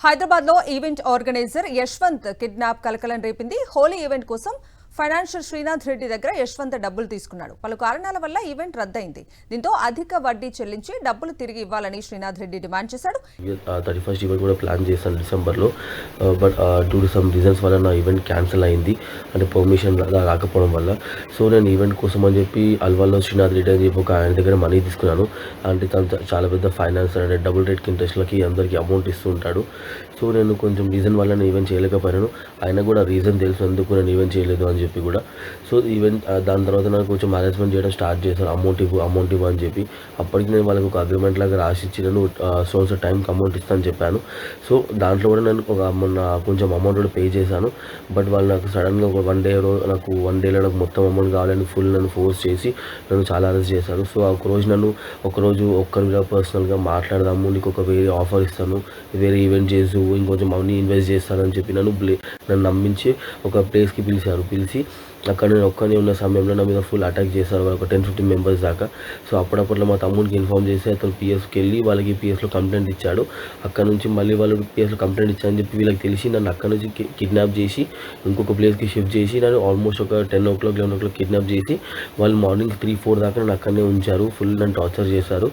హైదరాబాద్లో event organiser Yashwant kidnap కలకలం రేపింది. హోలీ ఈవెంట్ కోసం ఫైనాన్షియల్ శ్రీనాథ్ రెడ్డి దగ్గర యశ్వంత్ డబ్బులు తీసుకున్నాడు. పలు కారణాల వల్ల ఈవెంట్ రద్దయింది. దీంతో అధిక వడ్డీ చెల్లించి డబ్బులు తిరిగి ఇవ్వాలని శ్రీనాథ్ రెడ్డి డిమాండ్ చేశాడు. 31st ఈవెంట్ కూడా ప్లాన్ చేశాను డిసెంబర్లో. But due to some reasons వల్ల నా ఈవెంట్ క్యాన్సిల్ అయింది, అంటే పర్మిషన్ రాకపోవడం వల్ల. సో నేను ఈవెంట్ కోసం అని చెప్పి అల్వాల్లో శ్రీనాథ్ రెడ్డి అని చెప్పి ఒక ఆయన దగ్గర మనీ తీసుకున్నాను. అంటే తను చాలా పెద్ద ఫైనాన్స్, అంటే డబుల్ రేట్కి ఇంట్రెస్ట్లకి అందరికీ అమౌంట్ ఇస్తూ ఉంటాడు. సో నేను కొంచెం రీజన్ వల్ల నేను ఈవెంట్ చేయలేకపోయాను. ఆయన కూడా రీజన్ తెలుసు ఎందుకు నేను ఈవెంట్ చేయలేదు అని చెప్పి కూడా. సో ఈవెంట్ దాని తర్వాత నాకు కొంచెం మేనేజ్మెంట్ చేయడం స్టార్ట్ చేశాను. అమౌంట్ ఇవ్వు అని చెప్పి. అప్పటికి నేను వాళ్ళకి ఒక అగ్రిమెంట్ లాగా రాసిచ్చి నేను సో టైంకి అమౌంట్ ఇస్తాను చెప్పాను. సో దాంట్లో కూడా నేను మొన్న కొంచెం అమౌంట్ కూడా పే చేశాను. బట్ వాళ్ళు నాకు సడన్గా ఒక వన్ డేలో నాకు మొత్తం అమౌంట్ కావాలని నన్ను ఫోర్స్ చేసి నన్ను చాలా అరెస్ట్ చేశారు. సో ఒకరోజు ఒక్కరిగా పర్సనల్గా మాట్లాడదాము, నీకు ఒక వేరే ఆఫర్ ఇస్తాను, వేరే ఈవెంట్ చేసు, ఇంకొంచెం మనీ ఇన్వెస్ట్ చేస్తానని చెప్పి నన్ను నమ్మించి ఒక ప్లేస్కి పిలిచి అక్కడ నేను ఒక్కనే ఉన్న సమయంలో నా మీద ఫుల్ అటాక్ చేశారు. ఒక 10-15 మెంబర్స్ దాకా. సో అప్పుడప్పట్లో మా తమ్ముడికి ఇన్ఫార్మ్ చేసి అతను పిఎస్కి వెళ్ళి వాళ్ళకి పిఎస్లో కంప్లైంట్ ఇచ్చాడు. అక్కడ నుంచి మళ్ళీ వాళ్ళు పిఎస్లో కంప్లైంట్ ఇచ్చారని చెప్పి వీళ్ళకి తెలిసి నన్ను అక్కడ నుంచి కిడ్నాప్ చేసి ఇంకొక ప్లేస్కి షిఫ్ట్ చేసి నన్ను ఆల్మోస్ట్ ఒక 10 o'clock 11 o'clock కిడ్నాప్ చేసి వాళ్ళు మార్నింగ్ 3-4 దాకా నన్ను అక్కడనే ఉంచారు. ఫుల్ నన్ను టార్చర్ చేశారు.